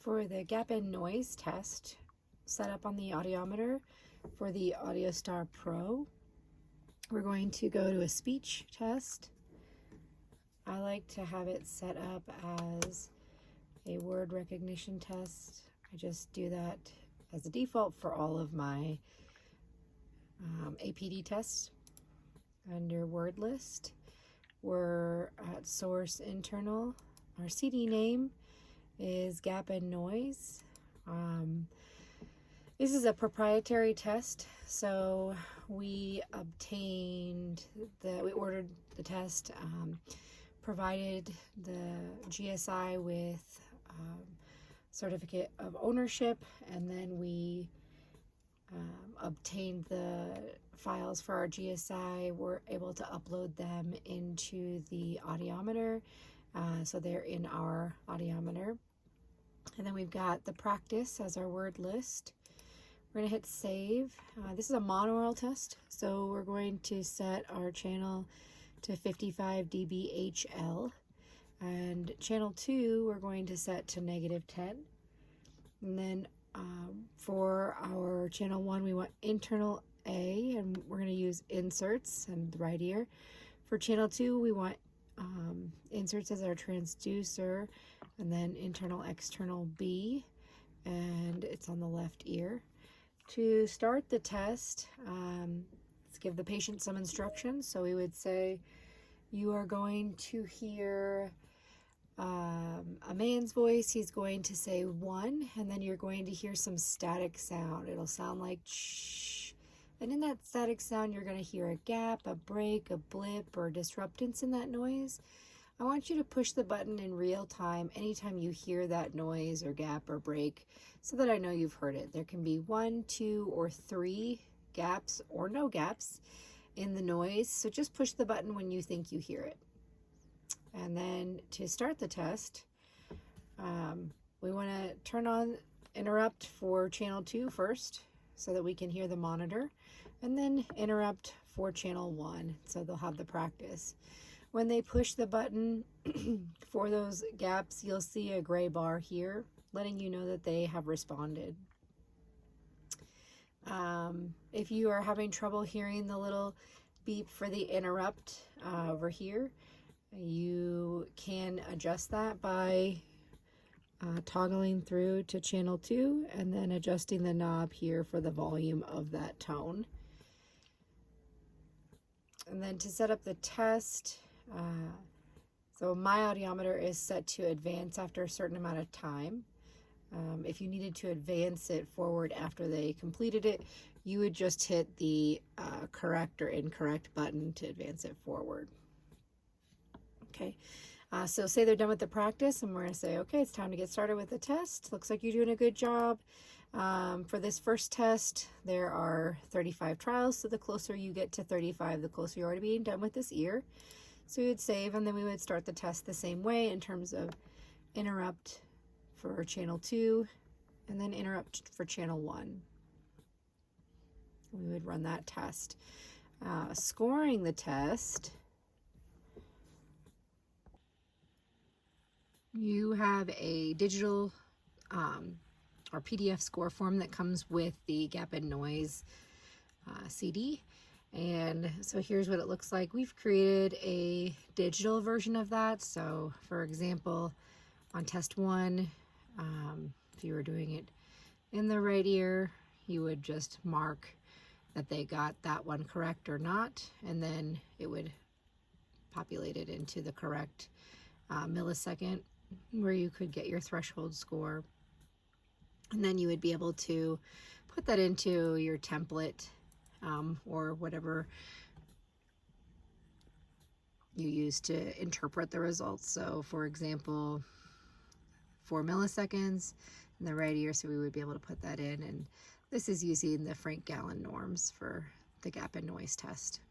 For the gap in noise test set up on the audiometer for the AudioStar Pro, we're going to go to a speech test. I like to have it set up as a word recognition test. I just do that as a default for all of my APD tests. Under word list, we're at source internal. Our CD name is gap and noise. This is a proprietary test, so we ordered the test, provided the GSI with certificate of ownership, and then we obtained the files for our GSI. We're able to upload them into the audiometer, so they're in our audiometer. And then we've got the practice as our word list. We're going to hit save. This is a monaural test, so we're going to set our channel to 55 dB HL, and channel 2 we're going to set to -10. And then for our channel 1 we want internal A, and we're going to use inserts and the right ear. For channel 2 we want inserts as our transducer, and then internal external B, and it's on the left ear. To start the test, let's give the patient some instructions. So we would say you are going to hear a man's voice. He's going to say 1, and then you're going to hear some static sound. It'll sound like shh, and in that static sound you're going to hear a gap, a break, a blip, or disruptance in that noise. I want you to push the button in real time anytime you hear that noise or gap or break, so that I know you've heard it. There can be 1, 2, or 3 gaps or no gaps in the noise, so just push the button when you think you hear it. And then to start the test, we want to turn on interrupt for channel 2 first, so that we can hear the monitor, and then interrupt for channel 1, so they'll have the practice. When they push the button for those gaps, you'll see a gray bar here, letting you know that they have responded. If you are having trouble hearing the little beep for the interrupt over here, you can adjust that by toggling through to channel 2 and then adjusting the knob here for the volume of that tone. And then to set up the test, so my audiometer is set to advance after a certain amount of time. If you needed to advance it forward after they completed it, you would just hit the correct or incorrect button to advance it forward. Okay, so say they're done with the practice, and we're going to say, okay, it's time to get started with the test. Looks like you're doing a good job. For this first test, there are 35 trials, so the closer you get to 35, the closer you are to being done with this ear. So we would save, and then we would start the test the same way in terms of interrupt for channel 2, and then interrupt for channel 1. We would run that test. Scoring the test, you have a digital or PDF score form that comes with the gap and noise CD. And so here's what it looks like. We've created a digital version of that. So for example, on test 1, if you were doing it in the right ear, you would just mark that they got that one correct or not, and then it would populate it into the correct millisecond where you could get your threshold score. And then you would be able to put that into your template or whatever you use to interpret the results. So for example, 4 milliseconds in the right ear, so we would be able to put that in, and this is using the Frank Gallon norms for the gap and noise test.